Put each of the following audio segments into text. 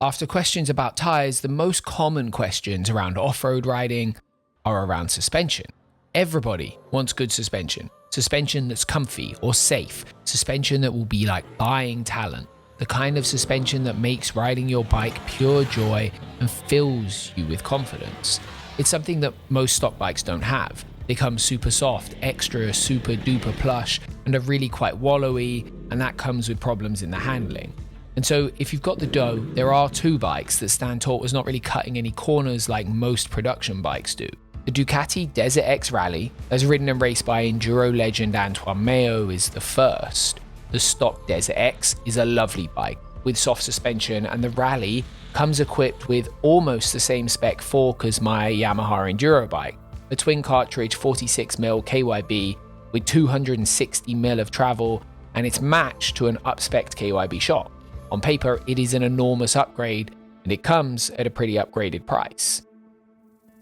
After questions about tyres, the most common questions around off-road riding are around suspension. Everybody wants good suspension. Suspension that's comfy or safe. Suspension that will be like buying talent. The kind of suspension that makes riding your bike pure joy and fills you with confidence. It's something that most stock bikes don't have. They come super soft, extra, super duper plush, and are really quite wallowy, and that comes with problems in the handling. And so if you've got the dough, there are two bikes that stand tall as not really cutting any corners like most production bikes do. The Ducati Desert X Rally, as ridden and raced by enduro legend Antoine Mayo, is the first. The stock Desert X is a lovely bike with soft suspension, and the Rally comes equipped with almost the same spec fork as my Yamaha enduro bike, a twin cartridge 46mm KYB with 260mm of travel, and it's matched to an up-spec'd KYB shock. On paper, it is an enormous upgrade, and it comes at a pretty upgraded price.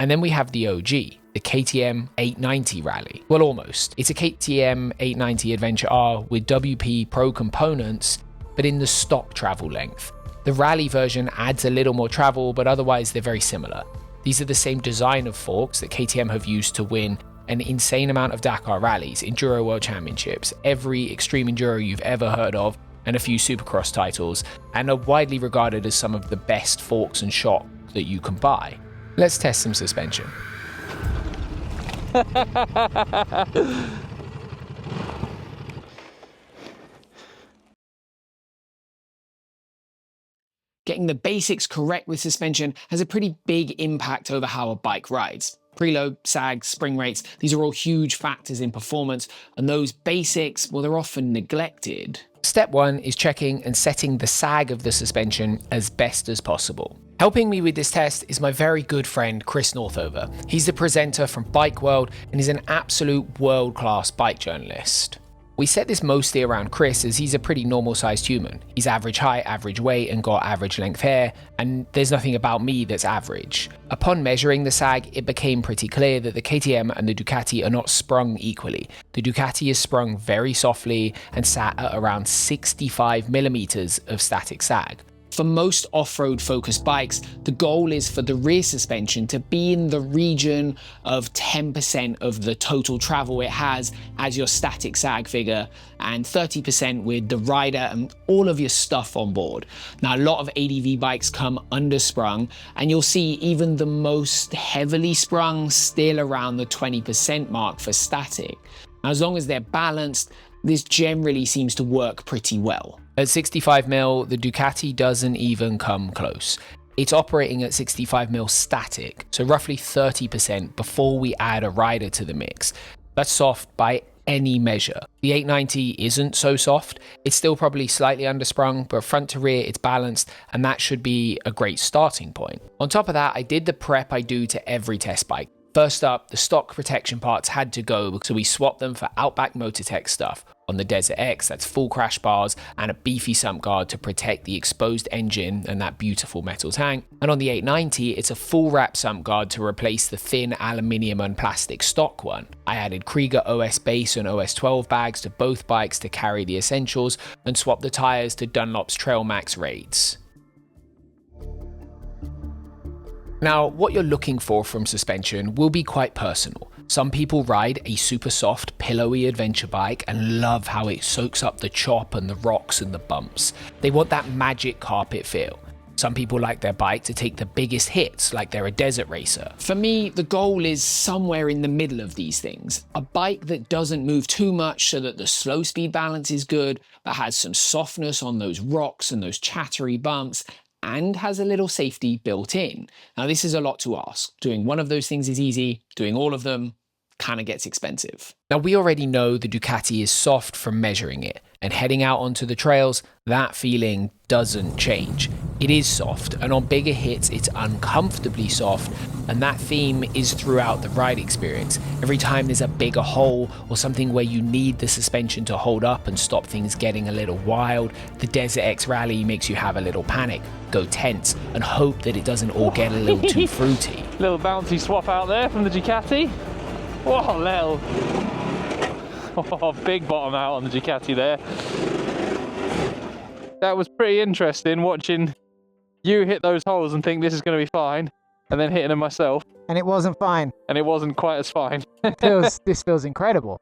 And then we have the OG, the KTM 890 Rally. Well, almost. It's a KTM 890 Adventure R with WP Pro components, but in the stock travel length. The Rally version adds a little more travel, but otherwise they're very similar. These are the same design of forks that KTM have used to win an insane amount of Dakar rallies, Enduro World Championships, every extreme enduro you've ever heard of, and a few Supercross titles, and are widely regarded as some of the best forks and shock that you can buy. Let's test some suspension. Getting the basics correct with suspension has a pretty big impact over how a bike rides. Preload, sag, spring rates, these are all huge factors in performance, and those basics, well, they're often neglected. Step 1 is checking and setting the sag of the suspension as best as possible. Helping me with this test is my very good friend Chris Northover. He's the presenter from Bike World and is an absolute world-class bike journalist. We set this mostly around Chris as he's a pretty normal-sized human. He's average height, average weight, and got average length hair, and there's nothing about me that's average. Upon measuring the sag, it became pretty clear that the KTM and the Ducati are not sprung equally. The Ducati is sprung very softly and sat at around 65mm of static sag. For most off-road focused bikes, the goal is for the rear suspension to be in the region of 10% of the total travel it has as your static sag figure, and 30% with the rider and all of your stuff on board. Now, a lot of ADV bikes come undersprung, and you'll see even the most heavily sprung still around the 20% mark for static. Now, as long as they're balanced, this generally seems to work pretty well. At 65mm, the Ducati doesn't even come close. It's operating at 65mm static, so roughly 30% before we add a rider to the mix. That's soft by any measure. The 890 isn't so soft. It's still probably slightly undersprung, but front to rear it's balanced, and that should be a great starting point. On top of that, I did the prep I do to every test bike. First up, the stock protection parts had to go, so we swapped them for Outback Motortech stuff. On the Desert X, that's full crash bars and a beefy sump guard to protect the exposed engine and that beautiful metal tank. And on the 890, it's a full wrap sump guard to replace the thin aluminium and plastic stock one. I added Krieger OS base and OS 12 bags to both bikes to carry the essentials, and swapped the tires to Dunlop's Trail Max Raids. Now, what you're looking for from suspension will be quite personal. Some people ride a super soft, pillowy adventure bike and love how it soaks up the chop and the rocks and the bumps. They want that magic carpet feel. Some people like their bike to take the biggest hits, like they're a desert racer. For me, the goal is somewhere in the middle of these things. A bike that doesn't move too much so that the slow speed balance is good, but has some softness on those rocks and those chattery bumps, and has a little safety built in. Now, this is a lot to ask. Doing one of those things is easy. Doing all of them kind of gets expensive. Now, we already know the Ducati is soft from measuring it, and heading out onto the trails, that feeling doesn't change. It is soft, and on bigger hits, it's uncomfortably soft, and that theme is throughout the ride experience. Every time there's a bigger hole or something where you need the suspension to hold up and stop things getting a little wild, the Desert X Rally makes you have a little panic, go tense, and hope that it doesn't all get a little too fruity. Little bouncy swap out there from the Ducati. Whoa, Llel. Oh, big bottom out on the Ducati there. That was pretty interesting watching you hit those holes and think this is going to be fine, and then hitting them myself, And it wasn't fine. and it wasn't quite as fine. This feels incredible.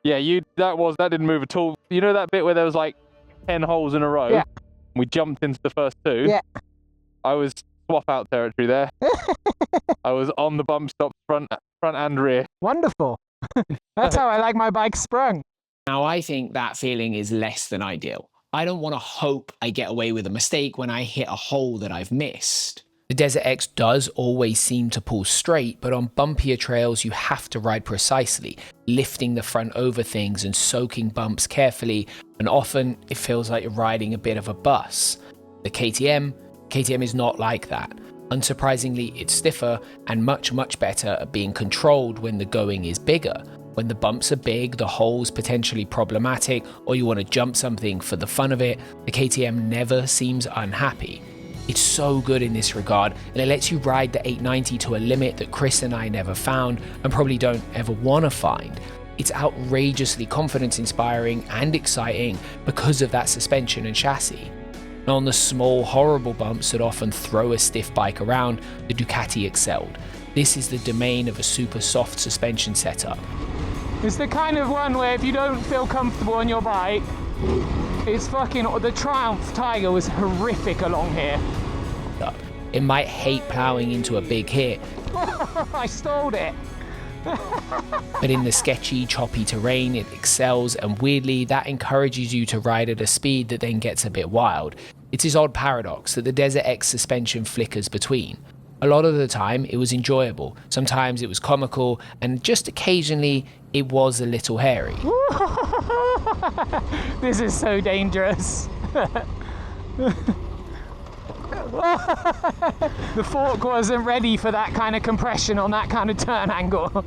Yeah, that didn't move at all. You know that bit where there was like 10 holes in a row? Yeah. We jumped into the first 2. Yeah. I was swap out territory there. I was on the bump stop front and rear. Wonderful. That's how I like my bike sprung. Now, I think that feeling is less than ideal. I don't want to hope I get away with a mistake when I hit a hole that I've missed. The Desert X does always seem to pull straight, but on bumpier trails you have to ride precisely, lifting the front over things and soaking bumps carefully, and often it feels like you're riding a bit of a bus. The KTM is not like that. Unsurprisingly, it's stiffer and much better at being controlled when the going is bigger. When the bumps are big, the hole's potentially problematic, or you want to jump something for the fun of it, the KTM never seems unhappy. It's so good in this regard, and it lets you ride the 890 to a limit that Chris and I never found and probably don't ever want to find. It's outrageously confidence-inspiring and exciting because of that suspension and chassis. Now, on the small, horrible bumps that often throw a stiff bike around, the Ducati excelled. This is the domain of a super soft suspension setup. It's the kind of one where if you don't feel comfortable on your bike, it's fucking... The Triumph Tiger was horrific along here. It might hate ploughing into a big hit, I stalled it. but in the sketchy, choppy terrain, it excels, and weirdly, that encourages you to ride at a speed that then gets a bit wild. It's this odd paradox that the Desert X suspension flickers between. A lot of the time, it was enjoyable. Sometimes it was comical, and just occasionally, it was a little hairy. This is so dangerous. The fork wasn't ready for that kind of compression on that kind of turn angle.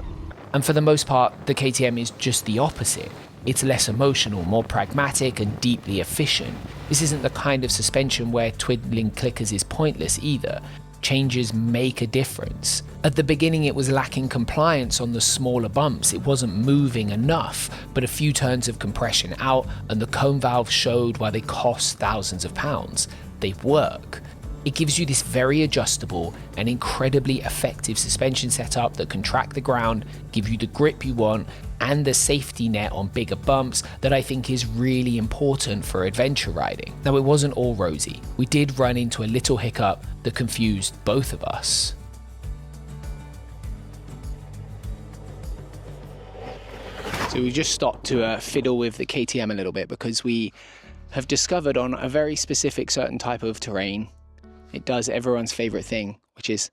And for the most part, the KTM is just the opposite. It's less emotional, more pragmatic, and deeply efficient. This isn't the kind of suspension where twiddling clickers is pointless either. Changes make a difference. At the beginning, it was lacking compliance on the smaller bumps. It wasn't moving enough, but a few turns of compression out and the cone valves showed why they cost thousands of pounds. They work. It gives you this very adjustable and incredibly effective suspension setup that can track the ground, give you the grip you want, and the safety net on bigger bumps that I think is really important for adventure riding. Now, it wasn't all rosy. We did run into a little hiccup that confused both of us. So we just stopped to fiddle with the KTM a little bit because we have discovered on a very specific certain type of terrain, it does everyone's favorite thing, which is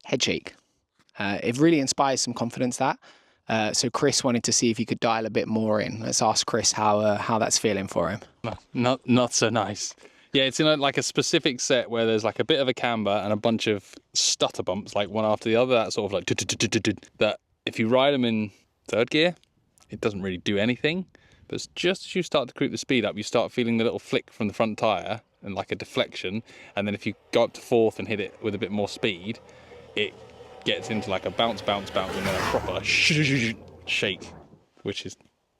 head shake. It really inspires some confidence, that. So Chris wanted to see if he could dial a bit more in. Let's ask Chris how that's feeling for him. Not so nice. Yeah, it's in like a specific set where there's like a bit of a camber and a bunch of stutter bumps, like one after the other. That sort of like that. If you ride them in third gear, it doesn't really do anything. But just as you start to creep the speed up, you start feeling the little flick from the front tyre and like a deflection. And then if you go up to fourth and hit it with a bit more speed, it gets into like a bounce, and then a proper shake, which is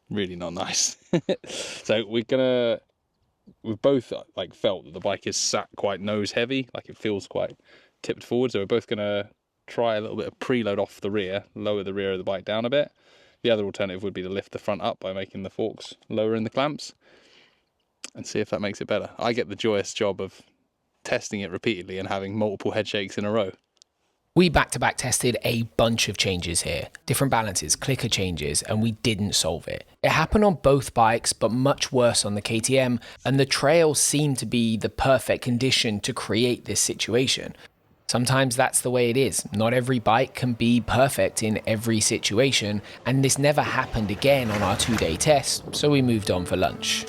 really not nice. So we've both like felt that the bike is sat quite nose heavy, like it feels quite tipped forward. So we're both gonna try a little bit of preload off the rear, lower the rear of the bike down a bit. The other alternative would be to lift the front up by making the forks lower in the clamps and see if that makes it better. I get the joyous job of testing it repeatedly and having multiple head shakes in a row. We back-to-back tested a bunch of changes here, different balances, clicker changes, and we didn't solve it. It happened on both bikes, but much worse on the KTM, and the trail seemed to be the perfect condition to create this situation. Sometimes that's the way it is. Not every bike can be perfect in every situation, and this never happened again on our 2-day test, so we moved on for lunch.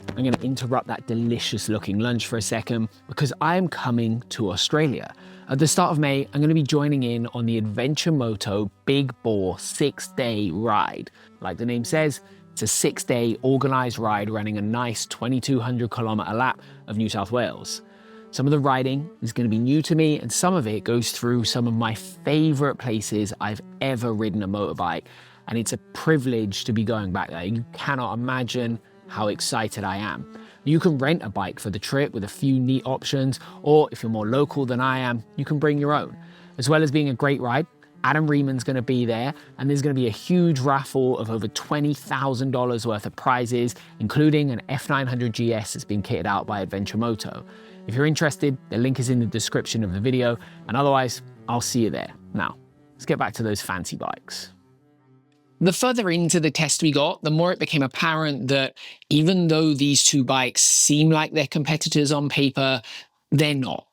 I'm going to interrupt that delicious looking lunch for a second because I'm coming to Australia. At the start of May, I'm going to be joining in on the Adventure Moto Big Bore 6-day ride. Like the name says, it's a 6-day organised ride running a nice 2,200 kilometre lap of New South Wales. Some of the riding is going to be new to me, and some of it goes through some of my favourite places I've ever ridden a motorbike. And it's a privilege to be going back there. You cannot imagine how excited I am. You can rent a bike for the trip with a few neat options, or if you're more local than I am, you can bring your own. As well as being a great ride, Adam Rieman's going to be there, and there's going to be a huge raffle of over $20,000 worth of prizes, including an F900 GS that's been kitted out by Adventure Moto. If you're interested, the link is in the description of the video, and otherwise, I'll see you there. Now, let's get back to those fancy bikes. The further into the test we got, the more it became apparent that even though these two bikes seem like they're competitors on paper, they're not.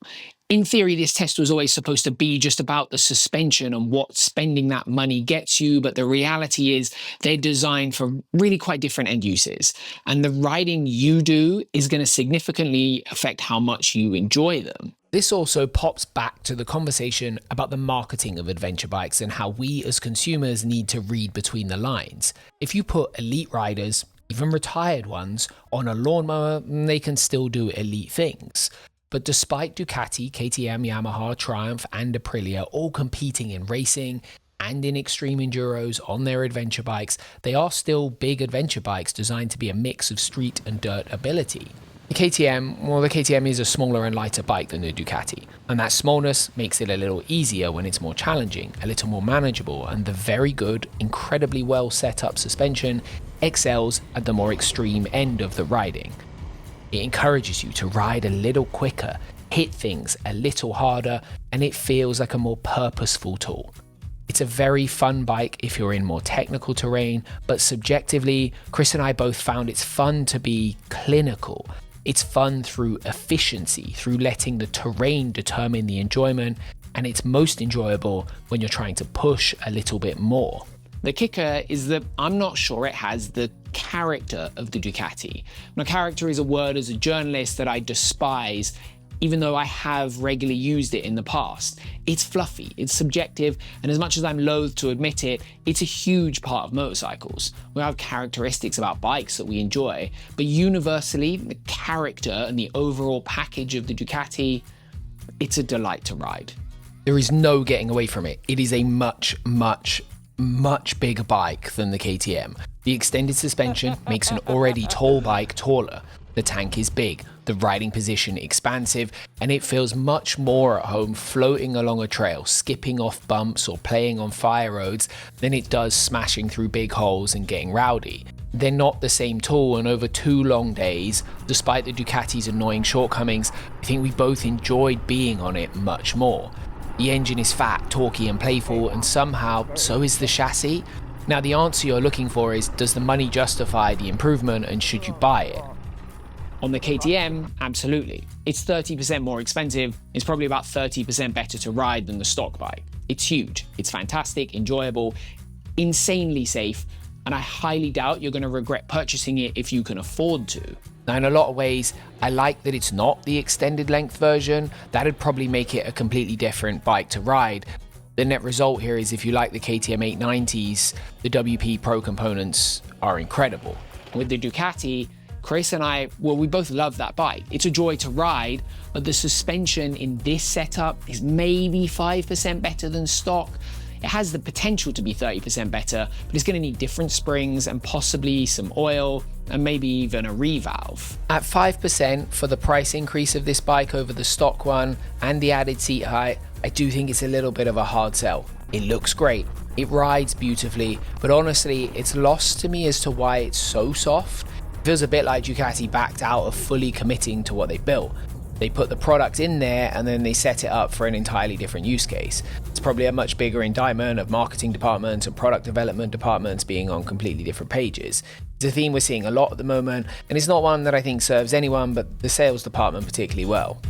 In theory, this test was always supposed to be just about the suspension and what spending that money gets you, but the reality is they're designed for really quite different end uses. And the riding you do is going to significantly affect how much you enjoy them. This also pops back to the conversation about the marketing of adventure bikes and how we as consumers need to read between the lines. If you put elite riders, even retired ones, on a lawnmower, they can still do elite things. But despite Ducati, KTM, Yamaha, Triumph and Aprilia all competing in racing and in extreme enduros on their adventure bikes, they are still big adventure bikes designed to be a mix of street and dirt ability. The KTM is a smaller and lighter bike than the Ducati, and that smallness makes it a little easier when it's more challenging, a little more manageable, and the very good, incredibly well set up suspension excels at the more extreme end of the riding. It encourages you to ride a little quicker, hit things a little harder, and it feels like a more purposeful tool. It's a very fun bike if you're in more technical terrain, but subjectively, Chris and I both found it's fun to be clinical. It's fun through efficiency, through letting the terrain determine the enjoyment, and it's most enjoyable when you're trying to push a little bit more. The kicker is that I'm not sure it has the character of the Ducati. Now, character is a word as a journalist that I despise, even though I have regularly used it in the past. It's fluffy, it's subjective, and as much as I'm loath to admit it, it's a huge part of motorcycles. We have characteristics about bikes that we enjoy, but universally, the character and the overall package of the Ducati, it's a delight to ride. There is no getting away from it. It is a much bigger bike than the KTM. The extended suspension makes an already tall bike taller. The tank is big, the riding position expansive, and it feels much more at home floating along a trail, skipping off bumps or playing on fire roads than it does smashing through big holes and getting rowdy. They're not the same tool, and over 2 long days, despite the Ducati's annoying shortcomings, I think we both enjoyed being on it much more. The engine is fat, torquey and playful, and somehow so is the chassis. Now the answer you're looking for is, does the money justify the improvement and should you buy it? On the KTM, absolutely. It's 30% more expensive, it's probably about 30% better to ride than the stock bike. It's huge, it's fantastic, enjoyable, insanely safe, and I highly doubt you're going to regret purchasing it if you can afford to. Now, in a lot of ways, I like that it's not the extended length version. That'd probably make it a completely different bike to ride. The net result here is if you like the KTM 890s, the WP Pro components are incredible. With the Ducati, Chris and I, we both love that bike. It's a joy to ride, but the suspension in this setup is maybe 5% better than stock. It has the potential to be 30% better, but it's going to need different springs and possibly some oil and maybe even a revalve. At 5% for the price increase of this bike over the stock one and the added seat height, I do think it's a little bit of a hard sell. It looks great, it rides beautifully, but honestly, it's lost to me as to why it's so soft. It feels a bit like Ducati backed out of fully committing to what they built. They put the product in there and then they set it up for an entirely different use case. It's probably a much bigger indictment of marketing departments and product development departments being on completely different pages. It's a theme we're seeing a lot at the moment, and it's not one that I think serves anyone but the sales department particularly well.